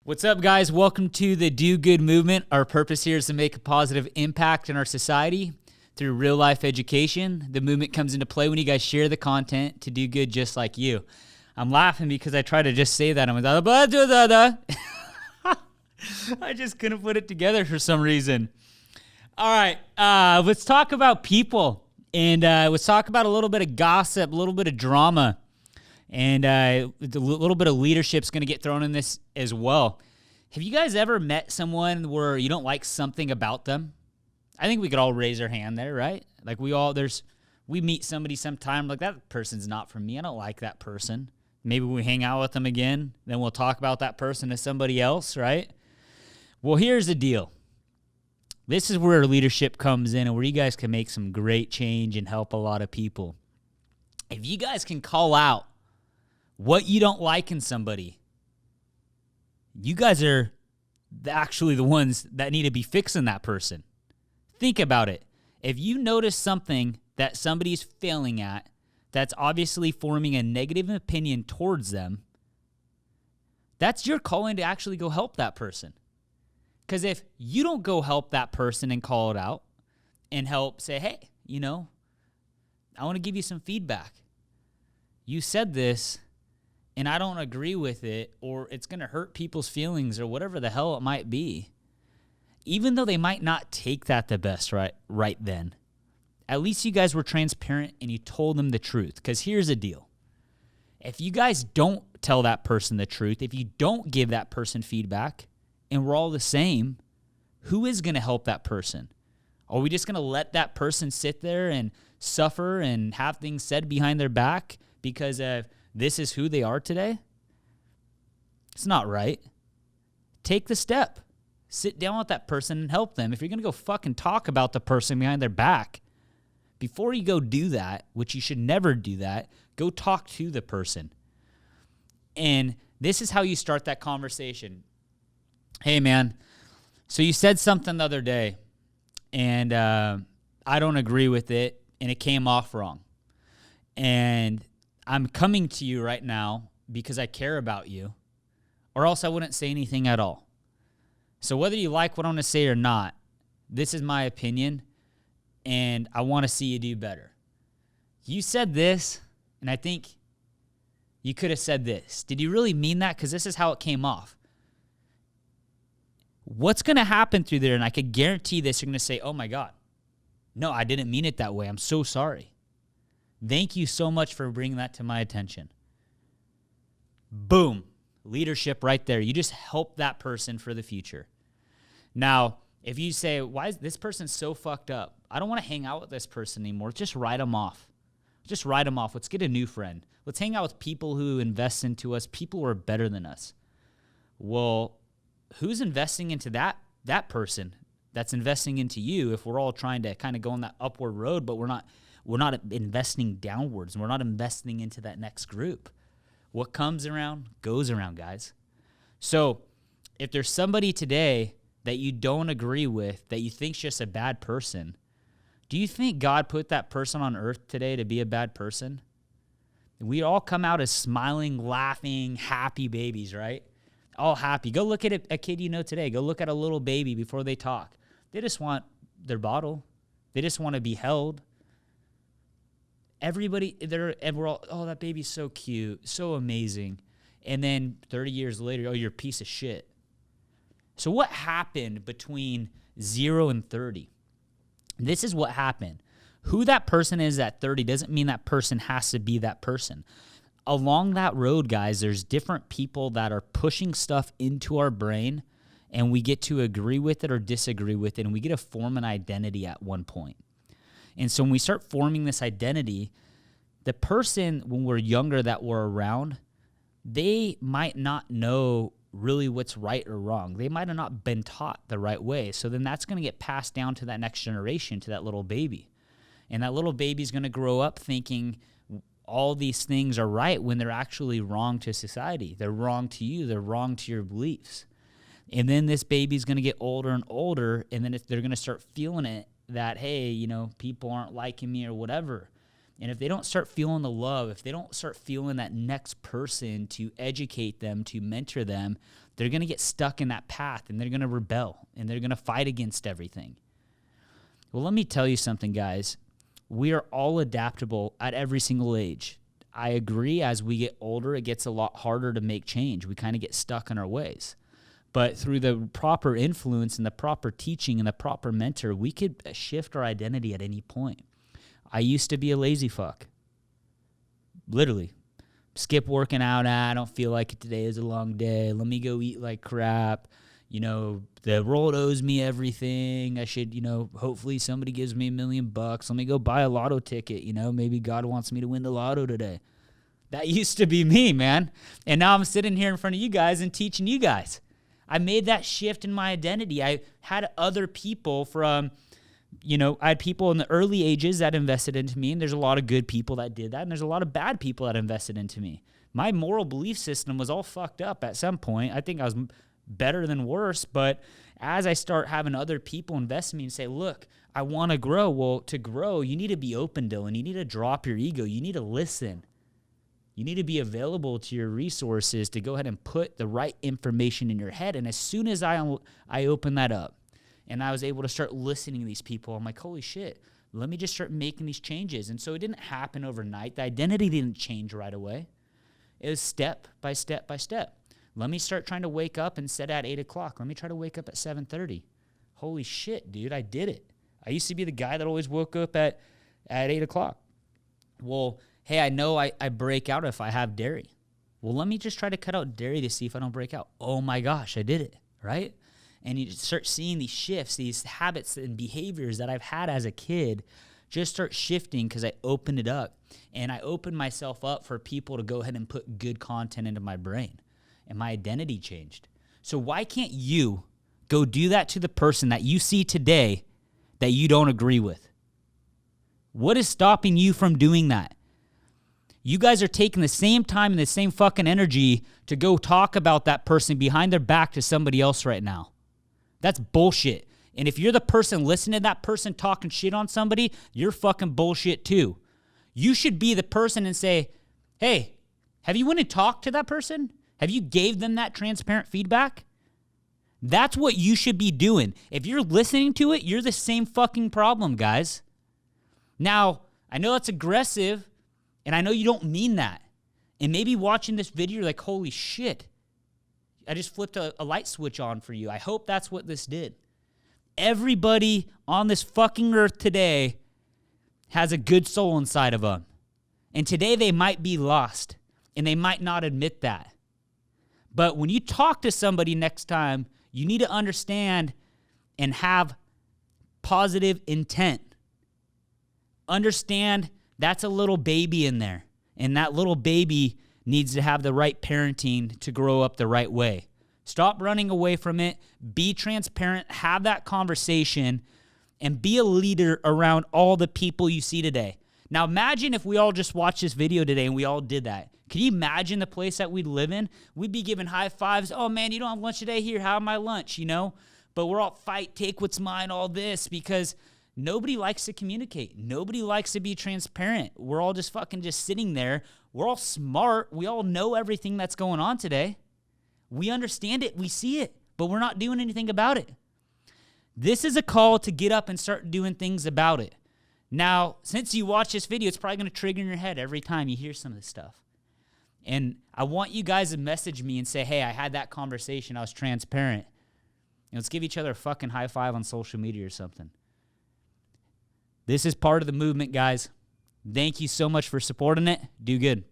What's up, guys? Welcome to the Do Good movement. Our purpose here is to make a positive impact in our society through real-life education. The movement comes into play when you guys share the content to do good just like you. I'm laughing because I try to just say that. I'm like, I just couldn't put it together for some reason. All right, let's talk about people. And let's talk about a little bit of gossip, a little bit of drama. And a little bit of leadership is going to get thrown in this as well. Have you guys ever met someone where you don't like something about them? I think we could all raise our hand there, right? Like we meet somebody sometime, like that person's not for me. I don't like that person. Maybe we hang out with them again, then we'll talk about that person to somebody else, right? Well, here's the deal. This is where leadership comes in and where you guys can make some great change and help a lot of people. If you guys can call out what you don't like in somebody, you guys are actually the ones that need to be fixing that person. Think about it. If you notice something that somebody's failing at that's obviously forming a negative opinion towards them, that's your calling to actually go help that person. Because if you don't go help that person and call it out and help say, hey, I want to give you some feedback. You said this, and I don't agree with it, or it's going to hurt people's feelings or whatever the hell it might be, even though they might not take that the best right then, at least you guys were transparent and you told them the truth. Because here's the deal. If you guys don't tell that person the truth, if you don't give that person feedback, and we're all the same, who is going to help that person? Are we just going to let that person sit there and suffer and have things said behind their back because this is who they are today? It's not right. Take the step. Sit down with that person and help them. If you're going to go fucking talk about the person behind their back, before you go do that, which you should never do that, go talk to the person. And this is how you start that conversation. Hey, man, so you said something the other day, and I don't agree with it, and it came off wrong. And I'm coming to you right now because I care about you, or else I wouldn't say anything at all. So whether you like what I'm going to say or not, this is my opinion, and I want to see you do better. You said this, and I think you could have said this. Did you really mean that? Because this is how it came off. What's going to happen through there, and I could guarantee this, you're going to say, oh, my God, no, I didn't mean it that way. I'm so sorry. Thank you so much for bringing that to my attention. Boom. Leadership right there. You just help that person for the future. Now, if you say, why is this person so fucked up? I don't want to hang out with this person anymore. Just write them off. Just write them off. Let's get a new friend. Let's hang out with people who invest into us, people who are better than us. Well, who's investing into that person that's investing into you if we're all trying to kind of go on that upward road, but we're not investing downwards, and we're not investing into that next group? What comes around goes around, guys. So if there's somebody today that you don't agree with, that you think's just a bad person, do you think God put that person on earth today to be a bad person? We all come out as smiling, laughing, happy babies, right? All happy. Go look at a kid you know today. Go look at a little baby before they talk. They just want their bottle. They just want to be held. Everybody, and we're all, oh, that baby's so cute, so amazing. And then 30 years later, oh, you're a piece of shit. So what happened between 0 and 30? This is what happened. Who that person is at 30 doesn't mean that person has to be that person. Along that road, guys, there's different people that are pushing stuff into our brain, and we get to agree with it or disagree with it, and we get to form an identity at one point. And so when we start forming this identity, the person, when we're younger that we're around, they might not know really what's right or wrong. They might have not been taught the right way. So then that's going to get passed down to that next generation, to that little baby. And that little baby's going to grow up thinking all these things are right when they're actually wrong to society. They're wrong to you. They're wrong to your beliefs. And then this baby's going to get older and older, and then they're going to start feeling it that, hey, people aren't liking me or whatever. And if they don't start feeling the love, if they don't start feeling that next person to educate them, to mentor them, they're going to get stuck in that path and they're going to rebel and they're going to fight against everything. Well, let me tell you something, guys. We are all adaptable at every single age. I agree, as we get older, it gets a lot harder to make change. We kind of get stuck in our ways. But through the proper influence and the proper teaching and the proper mentor, we could shift our identity at any point. I used to be a lazy fuck. Literally. Skip working out. I don't feel like it today is a long day. Let me go eat like crap. You know, the world owes me everything. I should, hopefully somebody gives me $1 million. Let me go buy a lotto ticket. Maybe God wants me to win the lotto today. That used to be me, man. And now I'm sitting here in front of you guys and teaching you guys. I made that shift in my identity. I had other people from, I had people in the early ages that invested into me, and there's a lot of good people that did that, and there's a lot of bad people that invested into me. My moral belief system was all fucked up at some point. I think I was better than worse, but as I start having other people invest in me and say, look, I want to grow. Well, to grow, you need to be open, Dylan. You need to drop your ego. You need to listen. You need to be available to your resources to go ahead and put the right information in your head. And as soon as I opened that up and I was able to start listening to these people, I'm like, holy shit, let me just start making these changes. And so it didn't happen overnight. The identity didn't change right away. It was step by step by step. Let me start trying to wake up instead at 8 o'clock. Let me try to wake up at 7:30. Holy shit, dude, I did it. I used to be the guy that always woke up at 8 o'clock. Well, hey, I know I break out if I have dairy. Well, let me just try to cut out dairy to see if I don't break out. Oh my gosh, I did it, right? And you start seeing these shifts, these habits and behaviors that I've had as a kid just start shifting because I opened it up. And I opened myself up for people to go ahead and put good content into my brain. And my identity changed. So why can't you go do that to the person that you see today that you don't agree with? What is stopping you from doing that? You guys are taking the same time and the same fucking energy to go talk about that person behind their back to somebody else right now. That's bullshit. And if you're the person listening to that person talking shit on somebody, you're fucking bullshit too. You should be the person and say, hey, have you went and talked to that person? Have you gave them that transparent feedback? That's what you should be doing. If you're listening to it, you're the same fucking problem, guys. Now, I know that's aggressive, and I know you don't mean that. And maybe watching this video, you're like, holy shit, I just flipped a light switch on for you. I hope that's what this did. Everybody on this fucking earth today has a good soul inside of them. And today they might be lost, and they might not admit that. But when you talk to somebody next time, you need to understand and have positive intent. Understand that's a little baby in there, and that little baby needs to have the right parenting to grow up the right way. Stop running away from it. Be transparent. Have that conversation, and be a leader around all the people you see today. Now imagine if we all just watched this video today and we all did that. Can you imagine the place that we'd live in? We'd be giving high fives. Oh man, you don't have lunch today? Here, have my lunch, But we're all fight, take what's mine, all this, because nobody likes to communicate. Nobody likes to be transparent. We're all just sitting there. We're all smart. We all know everything that's going on today. We understand it. We see it, but we're not doing anything about it. This is a call to get up and start doing things about it. Now, since you watch this video, it's probably going to trigger in your head every time you hear some of this stuff. And I want you guys to message me and say, hey, I had that conversation. I was transparent. And let's give each other a fucking high five on social media or something. This is part of the movement, guys. Thank you so much for supporting it. Do good.